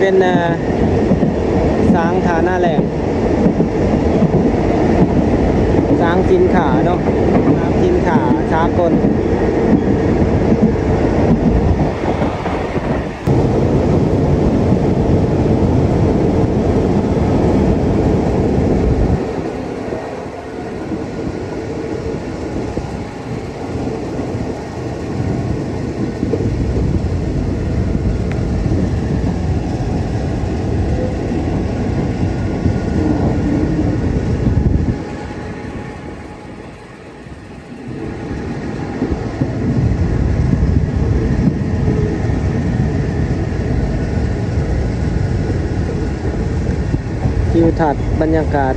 เป็นสางฐานะแหล่งสางสินขาเนาะสางสินขาสากลทิวทัศน์บรรยากาศ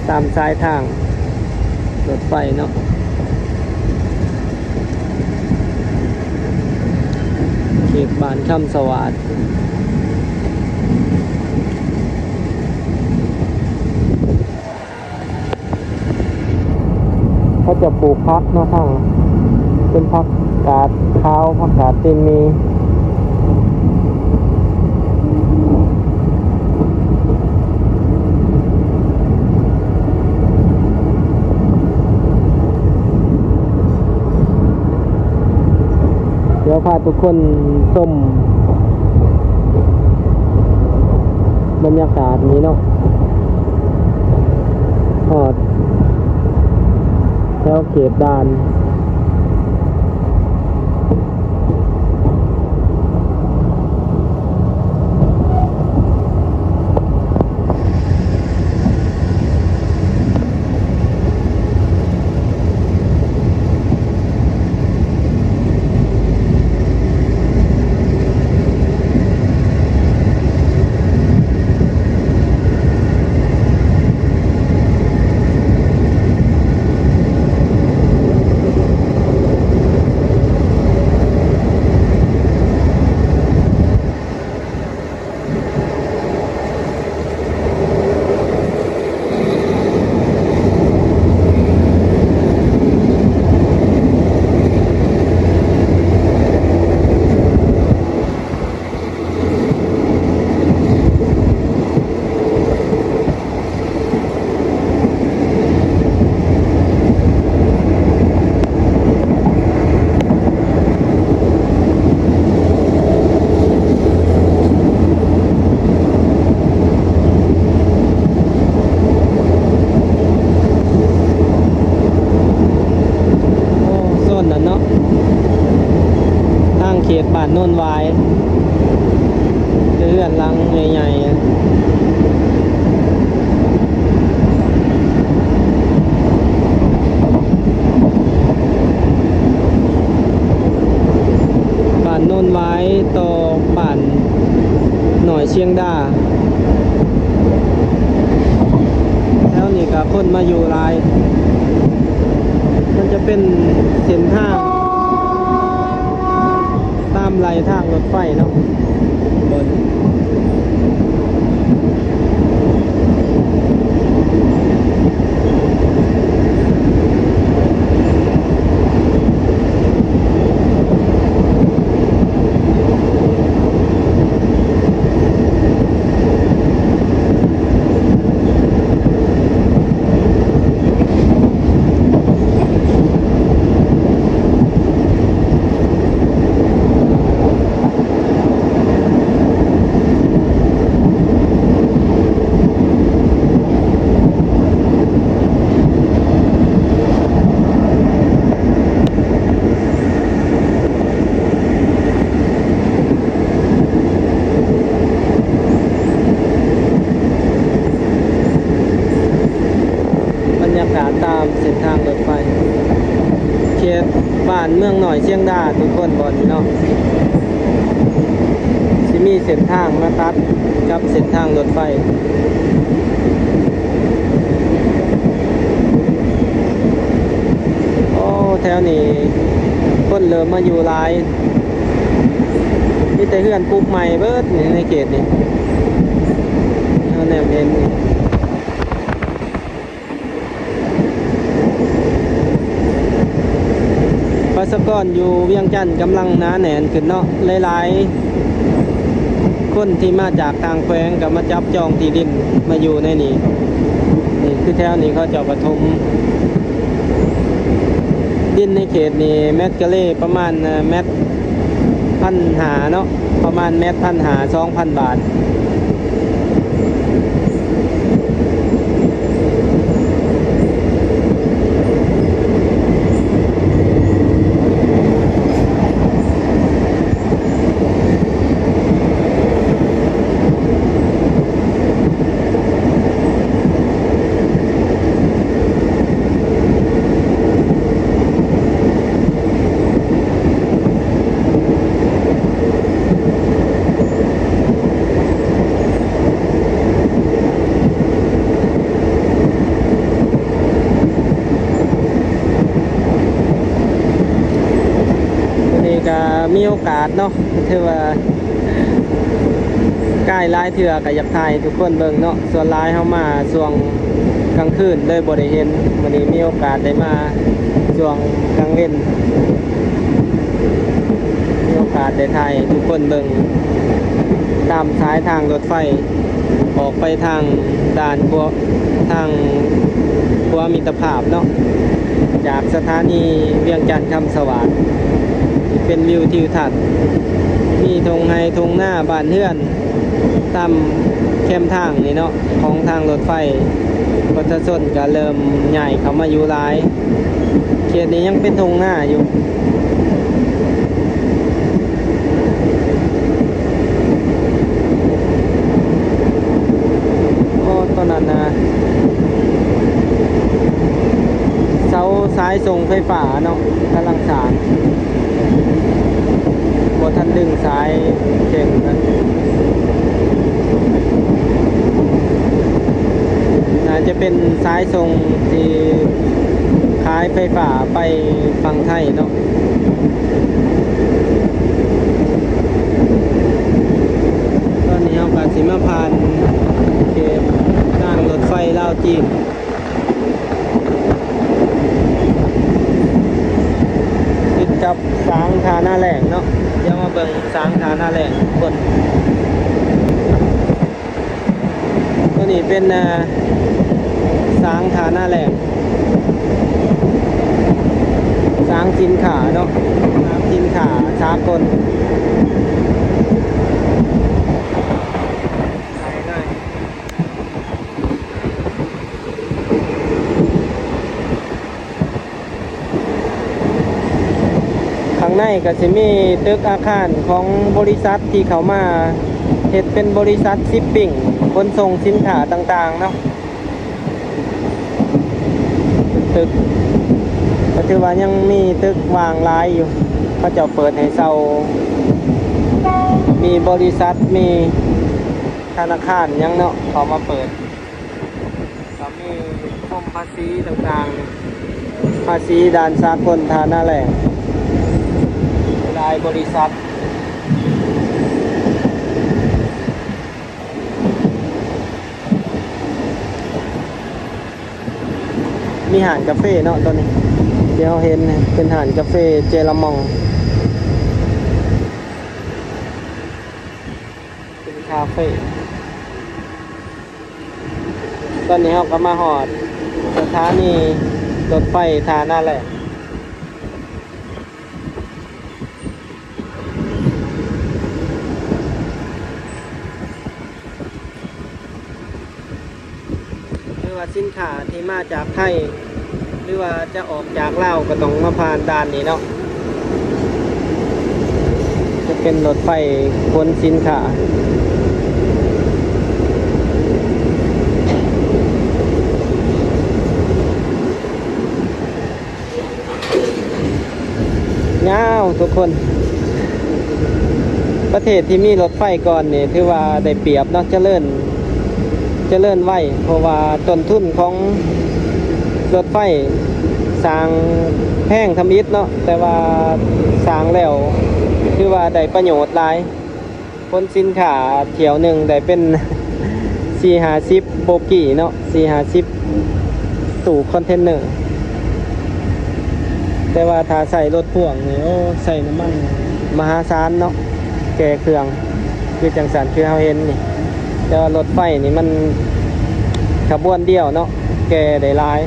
ตามสายทางรถไฟเนาะเขตบ้านคำสวัสดิ์เขาจะปลูกพักเนาะทางเป็นพักกาดขาวพักกาดเต็มมีเดี๋ยวพาทุกคนชมบรรยากาศนี้เนาะหอดแถวเขตด่านเขตบ้านโน่นวายเลื่อนลังใหญ่ๆบ้านโน่นวายต่อบ้านหน่อยเชียงดาแล้วนี่ก็คนมาอยู่หลายมันจะเป็นเส้นทางตามไหลทางรถไฟเนาะบนตามเส้นทางรถไฟเขตบ้านเมืองหน่อยเชียงดาทุกคนบนเนาะที่มีเส้นทางมาตัดกับเส้นทางรถไฟโอ้แถวนี้คนเริ่มมาอยู่หลายมีแต่เฮือนปลูกใหม่เบิดในเขตนี้เอาแนวเห็นประชากรอยู่เวียงจันทน์กำลังหนาแน่นขึ้นเนาะหลายๆ คนที่มาจากทางแขวงก็มาจับจองที่ดินมาอยู่ในนี่นี่คือแถวนี้เขาเจ้าปฐมดินในเขตนี่แมตกะเล่ประมาณแมต1,500เนาะประมาณแมต1,500 2,000 บาทก็มีโอกาสเนาะถือว่าใกล้หลายเถื่อก็อยากถ่ายทุกคนเบิ่งเนาะส่วนหลายเฮามาช่วงกลางคืนเลยบ่ได้เห็นวันนี้มีโอกาสได้มาช่วงกลางเว้นมีโอกาสได้ถ่ายทุกคนเบิ่งตามสายทางรถไฟออกไปทางด่านพวกทางพัวมิตรภาพเนาะจากสถานีเวียงจันทร์คำสว่างเป็นวิวทิวทัศน์มีทงไฮทงหน้าบ้านเฮือนตามเข้มทางนี่เนาะของทางรถไฟประชาชนก็เริ่มใหญ่เข้ามาอยู่หลายเขตนี้ยังเป็นทงหน้าอยู่โอ้ตอนนั้นนะเสาสายส่งไฟฟ้าเนาะกำลังสร้างบนทันดึงสายเก่งนะน่าจะเป็นสายส่งที่ขายไฟฟ้าไปฝั่งไทยเนาะตอนนี้เราก็สิมาผ่านเขตทางรถไฟลาวจีนติดกับสางทาหน้าแหลงเนาะเดี๋ยวมาเบิ่งสางทาหน้าแหลงบนตัวนี้เป็นสางทาหน้าแหลงสางสินขาเนาะสางสินขาสากลข้างในก็จะมีตึกอาคารของบริษัทที่เขามาเฮ็ดเป็นบริษัทชิปปิ้งขนส่งสินค้าต่างๆเนาะตึกก็ถือว่ายังมีตึกวางหลายอยู่เขาจะเปิดให้เช่ามีบริษัทมีธนาคารยังเนาะเขามาเปิดก็มีกรมภาษีต่างๆภาษีด่านสากลทาหน้าแหลงหลายบริษัทมีหานกาแฟเนาะตอนนี้เดี๋ยวเห็นเป็นหานกาแฟเจลามองเป็นคาเฟ่ตอนนี้เราก็มาหอดสถานีรถไฟทาหน้าแหลงสินค้าที่มาจากไทยหรือว่าจะออกจากลาวก็ต้องมาผ่านด่านนี้เนาะจะเป็นรถไฟขนสินค้ายาวทุกคนประเทศที่มีรถไฟก่อนนี่ถือว่าได้เปรียบเนาะเจริญไว้เพราะว่าต้นทุนของรถไฟสร้างแพงทำอิฐเนาะแต่ว่าสร้างแล้วคือว่าได้ประโยชน์หลายคนสินค้าเที่ยวหนึ่งได้เป็น4-50โบกี้เนาะ4-50ตู้คอนเทนเนอร์แต่ว่าถ้าใส่รถพ่วงนี่โอ้ใส่น้ำมันมหาศาลเนาะแก่เครื่อง คือจังสันคือเฮาเห็นนี่แต่ว่ารถไฟนี่มันขบวนเดียวเนาะแกได้หลาย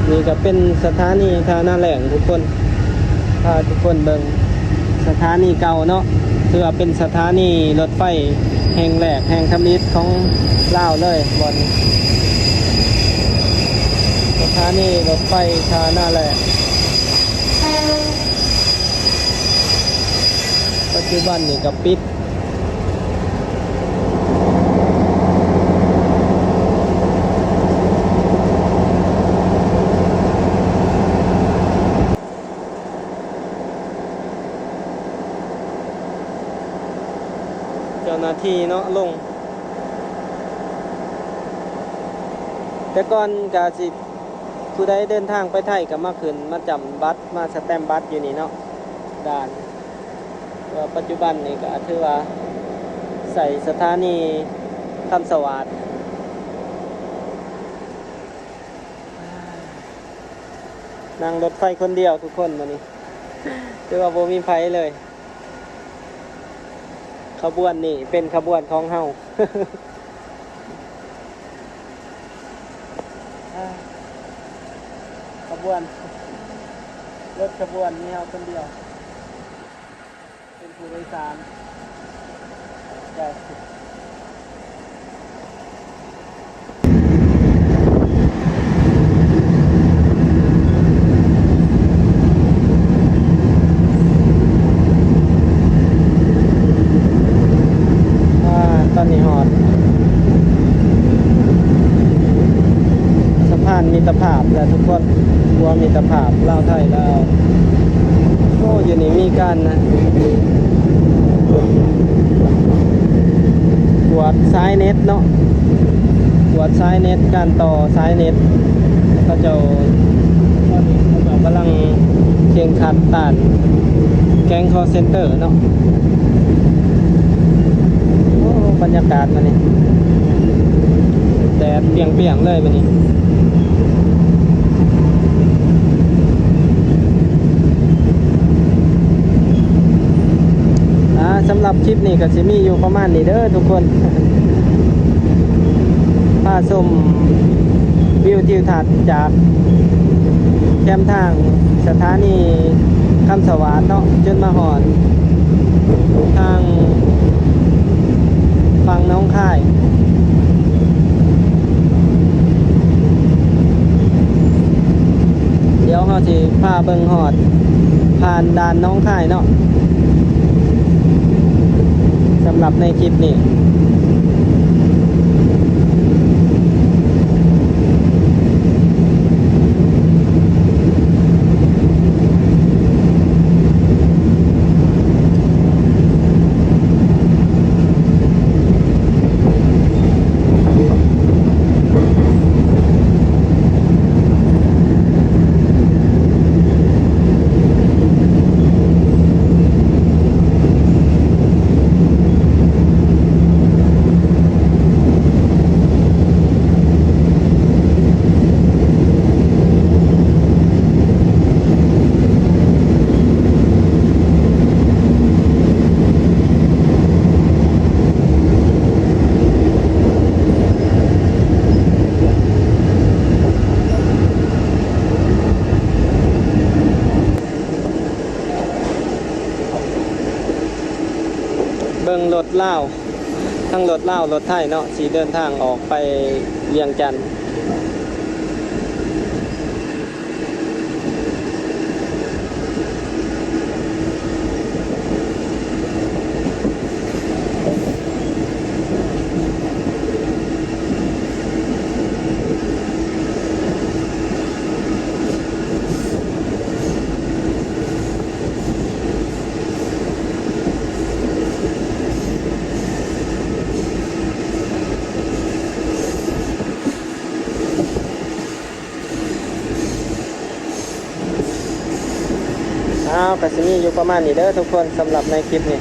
นี่ก็เป็นสถานีท่าหน้าแหล่งทุกคนพาทุกคนเบิ่งสถานีเก่าเนาะถือว่าเป็นสถานีรถไฟแห่งแรกแห่งทำอิฐของลาวเลยบอนสถานีรถไฟท่าหน้าแหล่งปัจจุบันนี่ก็ปิดเจ้าหน้าที่เนาะลงแต่ก่อนกาสิผู้ใดเดินทางไปไทยก็มาขึ้นมาจำบัตรมาสแตมป์บัตรอยู่นี่เนาะด่านว่าปัจจุบันนี่ก็ถือว่าใส่สถานีคำสวัสดิ์นั่งรถไฟคนเดียวทุกคนมานี่ถือว่าโบมีไฟเลยขบวนนี่เป็นขบวนของเฮา ขบวนรถขบวนนี่เฮาคนเดียวเป็นผู้โดยสารได้ตอนนี้ฮอดสะพานมิตรภาพแล้วทุกคนหัวมิตรภาพลาวไทยลาวโอ้อยู่นี่มีกันนะตรวจสายเน็ตเนาะตรวจสายเน็ตการต่อสายเน็ตเขาเจ้าตอนนี้เขากำลังเคียงขัดต้านแก๊งคอลเซ็นเตอร์เนาะโอ้บรรยากาศมันนี่แดดเปรียงๆเลยมันนี่สำหรับคลิปนี้ก็จะมีอยู่ประมาณนี้เด้อทุกคนพาชมวิวทิวทัศน์จากแคมป์ทางสถานีคำสวรรค์เนาะจนมาหอนทางฝั่งน้องค่ายเดี๋ยวเขาสิพาเบิ่งหอดผ่านด่านน้องค่ายเนาะสำหรับในคลิปนี้เบิ่งรถลาวทั้งรถลาวรถไทยเนาะสีเดินทางออกไปเวียงจันทน์ก็สิมีอยู่ประมาณนี้เด้อทุกคนสำหรับในคลิปนี้